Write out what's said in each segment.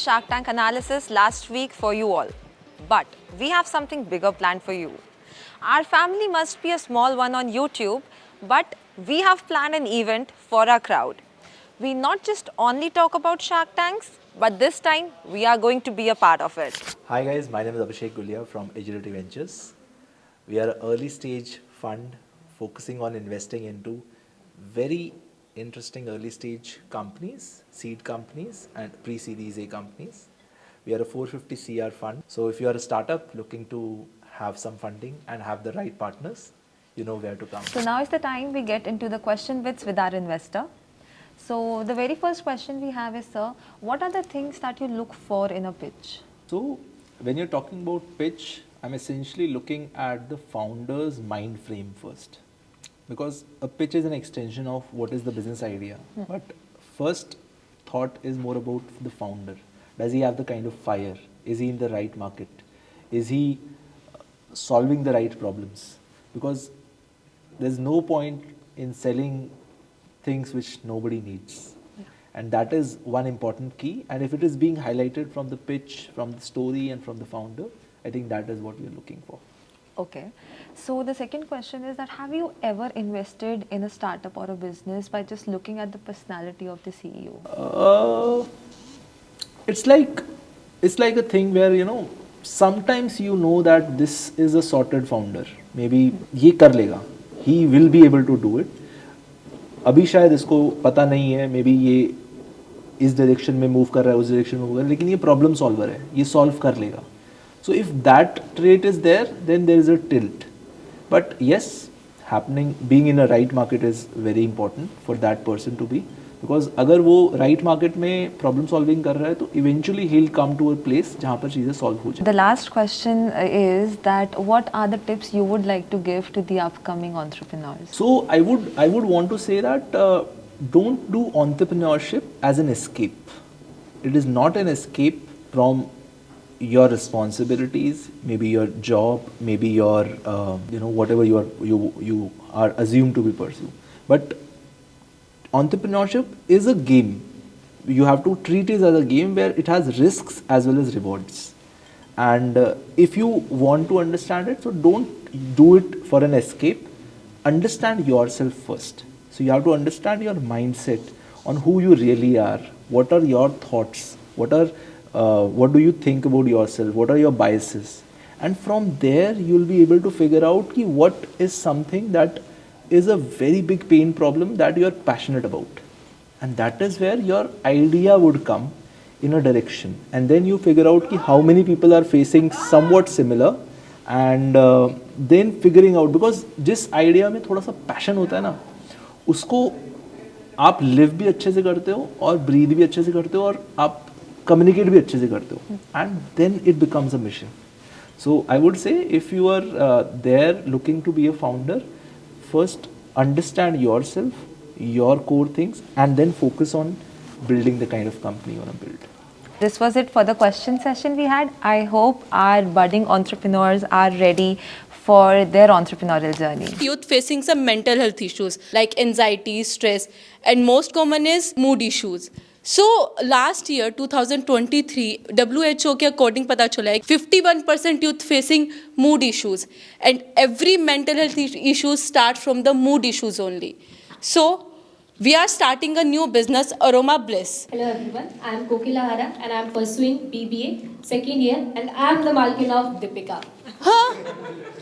Shark Tank analysis last week for you all. But we have something bigger planned for you. Our family must be a small one on YouTube, but we have planned an event for our crowd. We not just only talk about Shark Tanks, but this time we are going to be a part of it. Hi guys, my name is Abhishek Gulia from Agility Ventures. We are an early stage fund focusing on investing into very interesting early stage companies, seed companies and pre-series A companies. We are a 450 CR fund. So if you are a startup looking to have some funding and have the right partners, you know where to come. So now is the time we get into the question bits with our investor. So the very first question we have is, sir, what are the things that you look for in a pitch? So when you're talking about pitch, I'm essentially looking at the founder's mind frame first. Because a pitch is an extension of what is the business idea. But first thought is more about the founder. Does he have the kind of fire? Is he in the right market? Is he solving the right problems? Because there's no point in selling things which nobody needs. And that is one important key. And if it is being highlighted from the pitch, from the story and from the founder, I think that is what we are looking for. Okay. So the second question is that have you ever invested in a startup or a business by just looking at the personality of the CEO? It's like a thing where, you know, sometimes you know that this is a sorted founder. Maybe ये कर लेगा. He will be able to do it. अभी शायद इसको पता नहीं है. Maybe ये इस डायरेक्शन में मूव कर रहा है, उस डायरेक्शन में मूव कर रहा है, लेकिन ये प्रॉब्लम सॉल्वर है. ये सॉल्व कर लेगा. So if that trait is there, then there is a tilt. But yes, being in a right market is very important for that person to be. Because अगर वो right market में problem solving कर रहा है, तो eventually he'll come to a place जहाँ पर चीजें solve हो जाए. The last question is that what are the tips you would like to give to the upcoming entrepreneurs? So I would want to say that don't do entrepreneurship as an escape. It is not an escape from your responsibilities, maybe your job, maybe your whatever you are assumed to be pursue. But entrepreneurship is a game. You have to treat it as a game where it has risks as well as rewards. And if you want to understand it, so don't do it for an escape. Understand yourself first. So you have to understand your mindset on who you really are. What are your thoughts? What do you think about yourself? What are your biases? And from there, you'll be able to figure out what is something that is a very big pain problem that you are passionate about. And that is where your idea would come in a direction. And then you figure out how many people are facing somewhat similar, and then figuring out, because जिस idea में थोड़ा सा passion होता है ना, उसको आप live भी अच्छे से करते हो और breathe भी अच्छे से करते हो और आप communicate भी अच्छे से करते हो, and then it becomes a mission. So I would say if you are there looking to be a founder, first understand yourself, your core things, and then focus on building the kind of company you want to build. This was it for the question session we had. I hope our budding entrepreneurs are ready for their entrepreneurial journey. Youth facing some mental health issues like anxiety, stress, and most common is mood issues. So last year 2023 WHO के according पता चला है 51% youth facing mood issues, and every mental health issues start from the mood issues only. So we are starting a new business, Aroma Bliss. Hello everyone, I am Kokila Hara and I am pursuing BBA second year and I am the Malkin of Deepika. हाँ,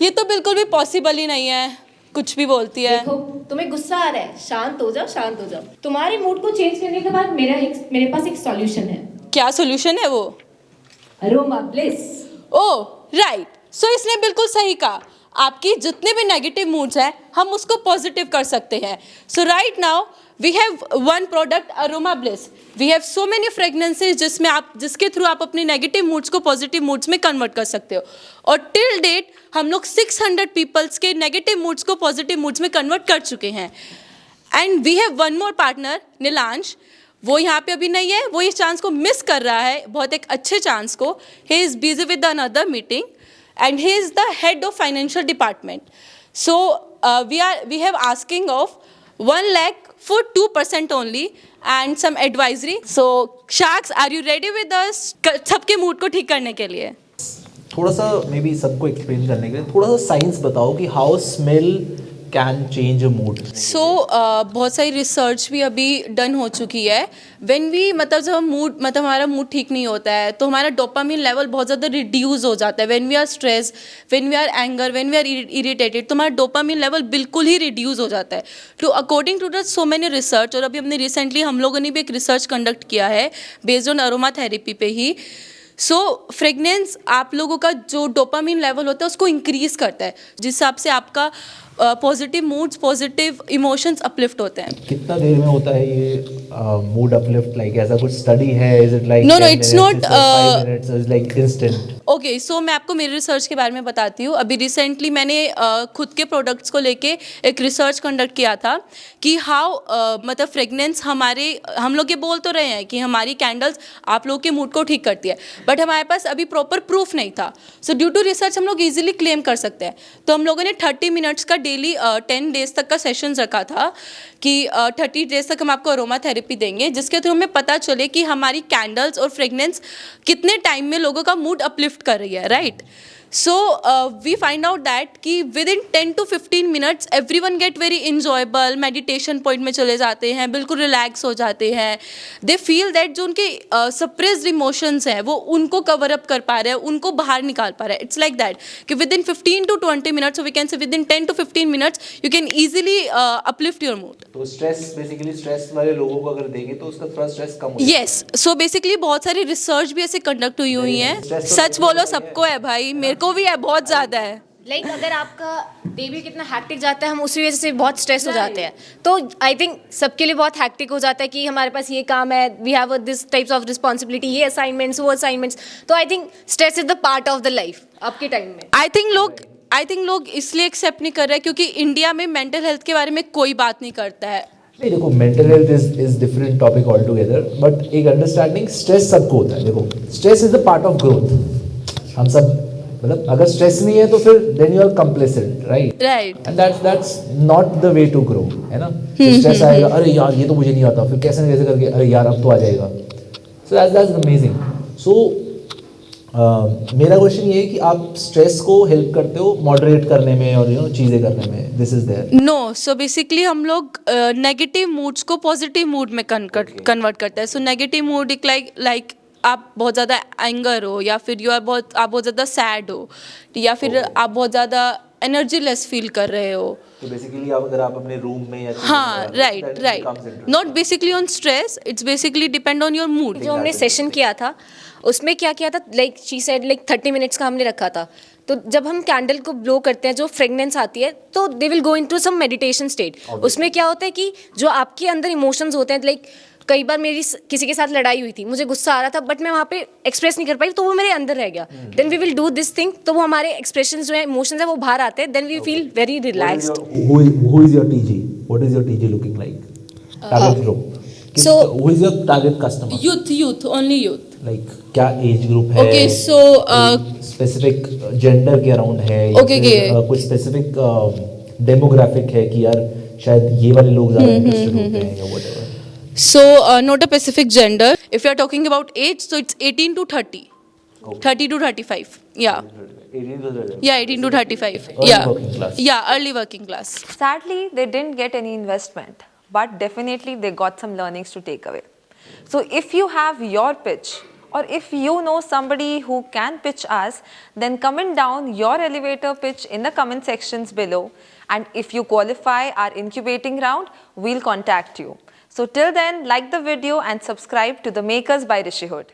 ये तो बिल्कुल भी possible ही नहीं है, कुछ भी बोलती है. देखो, तुम्हें गुस्सा आ रहा है, शांत हो जाओ. तुम्हारे मूड को चेंज करने के बाद मेरे पास एक सॉल्यूशन है. क्या सॉल्यूशन है वो? Aroma bliss. ओह राइट, सो इसने बिल्कुल सही कहा. आपकी जितने भी नेगेटिव मूड्स हैं हम उसको पॉजिटिव कर सकते हैं. So right now we have one product, Aroma Bliss. We have so many fragrances जिसके थ्रू आप अपने नेगेटिव मूड्स को पॉजिटिव मूड्स में कन्वर्ट कर सकते हो. और टिल डेट हम लोग 600 पीपल्स के नेगेटिव मूड्स को पॉजिटिव मूड्स में कन्वर्ट कर चुके हैं. And we have one more partner, Neelansh. वो यहाँ पे अभी नहीं है, वो इस चांस को मिस कर रहा है, बहुत एक अच्छे चांस को. He is busy with another meeting and he is the head of financial department. So we have asking of 1 lakh for 2% only and some advisory. So Sharks, are you ready with us? सबके mood को ठीक करने के लिए. थोड़ा सा may be सबको explain करने के लिए थोड़ा सा साइंस बताओ कि how smell can change a mood. So बहुत सारी रिसर्च भी अभी डन हो चुकी है. व्हेन वी मतलब जब मतलब हमारा मूड ठीक नहीं होता है तो हमारा डोपामिन लेवल बहुत ज़्यादा रिड्यूस हो जाता है. When we are stress, when we are anger, when we are irritated तो हमारा डोपामिन लेवल बिल्कुल ही रिड्यूस हो जाता है. To according to the so many research, और अभी हमने रिसेंटली हम लोगों ने भी एक रिसर्च कंडक्ट किया है बेस्ड ऑन अरोमा थेरेपी पे ही. सो फ्रेगनेंस आप लोगों का जो डोपामिन लेवल होता है उसको इंक्रीज करता है, जिस हिसाब से आपका positive moods, positive emotions uplift होते हैं. कितना देर में होता है ये मूड अपलिफ्ट? लाइक ऐसा कुछ स्टडी है? Is it like No, it's not, 5 minutes is like instant? Okay, so मैं आपको मेरे रिसर्च के बारे में बताती हूँ. अभी रिसेंटली मैंने खुद के प्रोडक्ट्स को लेके एक रिसर्च कंडक्ट किया था कि हाउ मतलब फ्रेगनेंस हम लोग ये बोल तो रहे हैं कि हमारी कैंडल्स आप लोगों के मूड को ठीक करती है, बट हमारे पास अभी प्रॉपर प्रूफ नहीं था. सो ड्यू टू रिसर्च हम लोग इजीली क्लेम कर सकते हैं. तो हम लोगों ने 30 मिनट्स का डेली 10 डेज तक का सेशन रखा था कि 30 डेज तक हम आपको अरोमा थेरेपी देंगे, जिसके थ्रू हमें पता चले कि हमारी कैंडल्स और फ्रेगनेंस कितने टाइम में लोगों का मूड अपलिफ्ट कर रही है, right. So we find out that कि within 10 to 15 minutes everyone get very enjoyable, meditation point में चले जाते हैं, बिल्कुल रिलैक्स हो जाते हैं. दे फील दैट जो उनके सप्रेस्ड इमोशंस हैं वो उनको कवर अप कर पा रहे हैं, उनको बाहर निकाल पा रहे हैं. इट्स लाइक दैट कि within 15 to 20 minutes, we can say within 10 to 15 minutes you can easily uplift your mood. तो स्ट्रेस, बेसिकली स्ट्रेस वाले लोगों को अगर देंगे तो उसका थोड़ा स्ट्रेस कम हो जाएगा. यस, सो बेसिकली बहुत सारी रिसर्च भी ऐसे कंडक्ट हुई हैं. stress तो सच बोलो सबको है भाई, मेरे को भी है, बहुत ज़्यादा है. लाइक अगर आपका डे भी कितना हैक्टिक जाता है, हम उसी वजह से बहुत स्ट्रेस हो जाते हैं. तो आई थिंक सबके लिए बहुत हैक्टिक हो जाता है कि हमारे पास ये काम है, we have this types of responsibility, ये असाइनमेंट्स, वो असाइनमेंट्स. तो I think stress is the part of the life आपके टाइम में. आई थिंक लोग इसलिए एक्सेप्ट नहीं कर रहे हैं क्योंकि इंडिया में मेंटल हेल्थ के बारे में कोई बात नहीं करता है. नहीं, देखो mental health is different topic altogether, but एक अंडरस्टैंडिंग स्ट्रेस सबको होता है. देखो stress is the part of growth. हम सब मतलब अगर स्ट्रेस नहीं है तो फिर then you are complacent, right? And that's not the way to grow, है ना. स्ट्रेस आएगा, अरे यार ये तो मुझे नहीं आता, फिर कैसे न कैसे करके अरे यार अब तो आ जाएगा. So that's amazing. सो मेरा क्वेश्चन ये है कि आप स्ट्रेस को हेल्प करते हो मॉडरेट करने में और चीज़ें करने में. This is there. No, so basically हम लोग नेगेटिव मूड्स को पॉजिटिव मूड में कन्वर्ट करते हैं. सो नेगेटिव मूड लाइक आप बहुत ज़्यादा एंगर हो, या फिर आप बहुत ज़्यादा सैड हो, या फिर आप बहुत ज़्यादा एनर्जी लेस फील कर रहे हो. तो बेसिकली अगर आप अपने रूम में या हाँ, right. Not basically on stress, it's basically depend on your mood. जो हमने सेशन किया था उसमें क्या किया था, like she said like 30 minutes का हमने रखा था. तो जब हम कैंडल को ब्लो करते हैं, जो फ्रेगनेंस आती है, तो they will go into some meditation state. उसमें क्या होता है कि जो आपके अंदर इमोशंस होते हैं, लाइक कई बार मेरी किसी के साथ लड़ाई हुई थी, मुझे गुस्सा आ रहा था, बट मैं वहाँ पे एक्सप्रेस नहीं कर पाई, तो वो मेरे अंदर रह गया. Then we will do this thing, तो वो हमारे एक्सप्रेशंस जो है, इमोशंस है, वो बाहर आते हैं. Then we feel very relaxed. Who is your TG? What is your TG looking like? Target group. So who is your target customer? Youth, only youth. Like क्या एज ग्रुप है? Okay, so specific gender के around है? Okay. कुछ specific demographic है कि यार शायद ये वाले लोग ज़्यादा इंटरेस्टेड होते हैं या whatever. So, not a specific gender. If you are talking about age, so it's 18 to 30. Okay. 30 to 35. Yeah. 18 to 30. Yeah, 18 to 35. Early Yeah. working class. Yeah, early working class. Sadly, they didn't get any investment, but definitely they got some learnings to take away. So if you have your pitch, or if you know somebody who can pitch us, then comment down your elevator pitch in the comment sections below. And if you qualify our incubating round, we'll contact you. So till then, like the video and subscribe to The Makers by Rishihood.